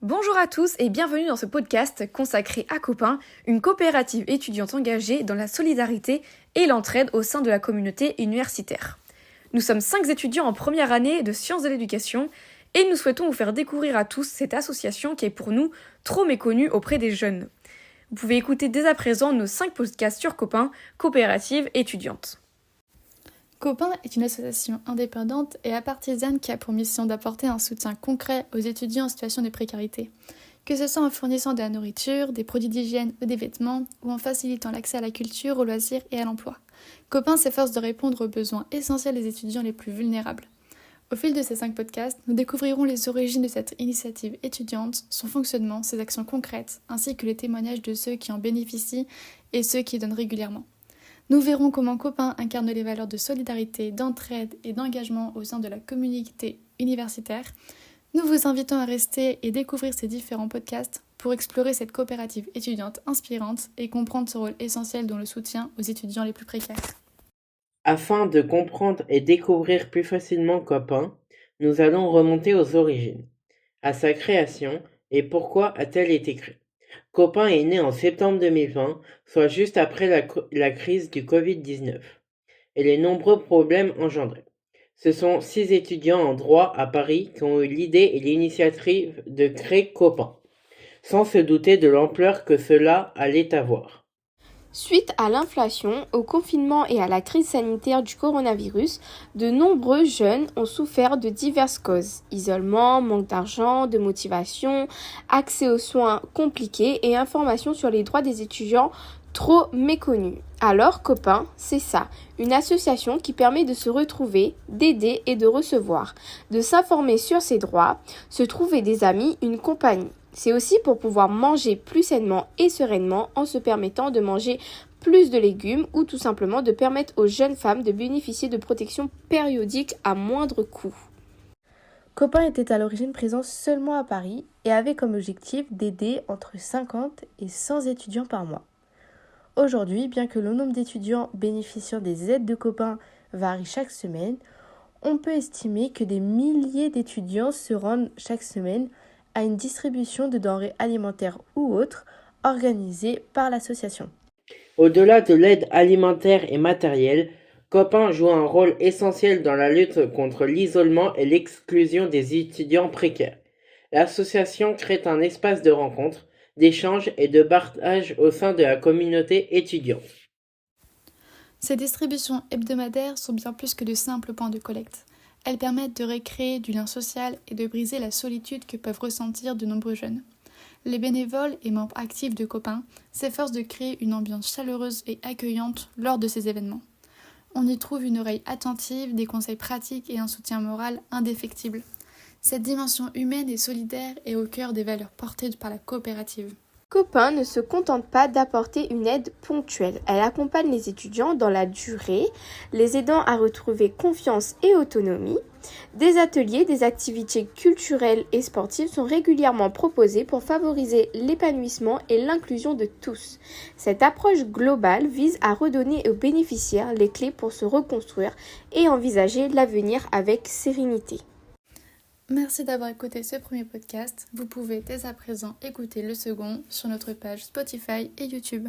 Bonjour à tous et bienvenue dans ce podcast consacré à Copain, une coopérative étudiante engagée dans la solidarité et l'entraide au sein de la communauté universitaire. Nous sommes 5 étudiants en première année de sciences de l'éducation et nous souhaitons vous faire découvrir à tous cette association qui est pour nous trop méconnue auprès des jeunes. Vous pouvez écouter dès à présent nos 5 podcasts sur Copain, coopérative étudiante. Copain est une association indépendante et apartisane qui a pour mission d'apporter un soutien concret aux étudiants en situation de précarité, que ce soit en fournissant de la nourriture, des produits d'hygiène ou des vêtements, ou en facilitant l'accès à la culture, aux loisirs et à l'emploi. Copain s'efforce de répondre aux besoins essentiels des étudiants les plus vulnérables. Au fil de ces 5 podcasts, nous découvrirons les origines de cette initiative étudiante, son fonctionnement, ses actions concrètes, ainsi que les témoignages de ceux qui en bénéficient et ceux qui donnent régulièrement. Nous verrons comment Copain incarne les valeurs de solidarité, d'entraide et d'engagement au sein de la communauté universitaire. Nous vous invitons à rester et découvrir ces différents podcasts pour explorer cette coopérative étudiante inspirante et comprendre ce rôle essentiel dans le soutien aux étudiants les plus précaires. Afin de comprendre et découvrir plus facilement Copain, nous allons remonter aux origines, à sa création et pourquoi a-t-elle été créée. Copain est né en septembre 2020, soit juste après la crise du Covid-19, et les nombreux problèmes engendrés. Ce sont 6 étudiants en droit à Paris qui ont eu l'idée et l'initiative de créer Copain, sans se douter de l'ampleur que cela allait avoir. Suite à l'inflation, au confinement et à la crise sanitaire du coronavirus, de nombreux jeunes ont souffert de diverses causes. Isolement, manque d'argent, de motivation, accès aux soins compliqués et informations sur les droits des étudiants trop méconnus. Alors, Copain, c'est ça, une association qui permet de se retrouver, d'aider et de recevoir, de s'informer sur ses droits, se trouver des amis, une compagnie. C'est aussi pour pouvoir manger plus sainement et sereinement en se permettant de manger plus de légumes ou tout simplement de permettre aux jeunes femmes de bénéficier de protection périodique à moindre coût. Copain était à l'origine présent seulement à Paris et avait comme objectif d'aider entre 50 et 100 étudiants par mois. Aujourd'hui, bien que le nombre d'étudiants bénéficiant des aides de Copain varie chaque semaine, on peut estimer que des milliers d'étudiants se rendent chaque semaine à une distribution de denrées alimentaires ou autres organisée par l'association. Au-delà de l'aide alimentaire et matérielle, Copain joue un rôle essentiel dans la lutte contre l'isolement et l'exclusion des étudiants précaires. L'association crée un espace de rencontre, d'échange et de partage au sein de la communauté étudiante. Ces distributions hebdomadaires sont bien plus que de simples points de collecte. Elles permettent de recréer du lien social et de briser la solitude que peuvent ressentir de nombreux jeunes. Les bénévoles et membres actifs de Copain s'efforcent de créer une ambiance chaleureuse et accueillante lors de ces événements. On y trouve une oreille attentive, des conseils pratiques et un soutien moral indéfectible. Cette dimension humaine et solidaire est au cœur des valeurs portées par la coopérative. Copain ne se contente pas d'apporter une aide ponctuelle. Elle accompagne les étudiants dans la durée, les aidant à retrouver confiance et autonomie. Des ateliers, des activités culturelles et sportives sont régulièrement proposés pour favoriser l'épanouissement et l'inclusion de tous. Cette approche globale vise à redonner aux bénéficiaires les clés pour se reconstruire et envisager l'avenir avec sérénité. Merci d'avoir écouté ce premier podcast. Vous pouvez dès à présent écouter le second sur notre page Spotify et YouTube.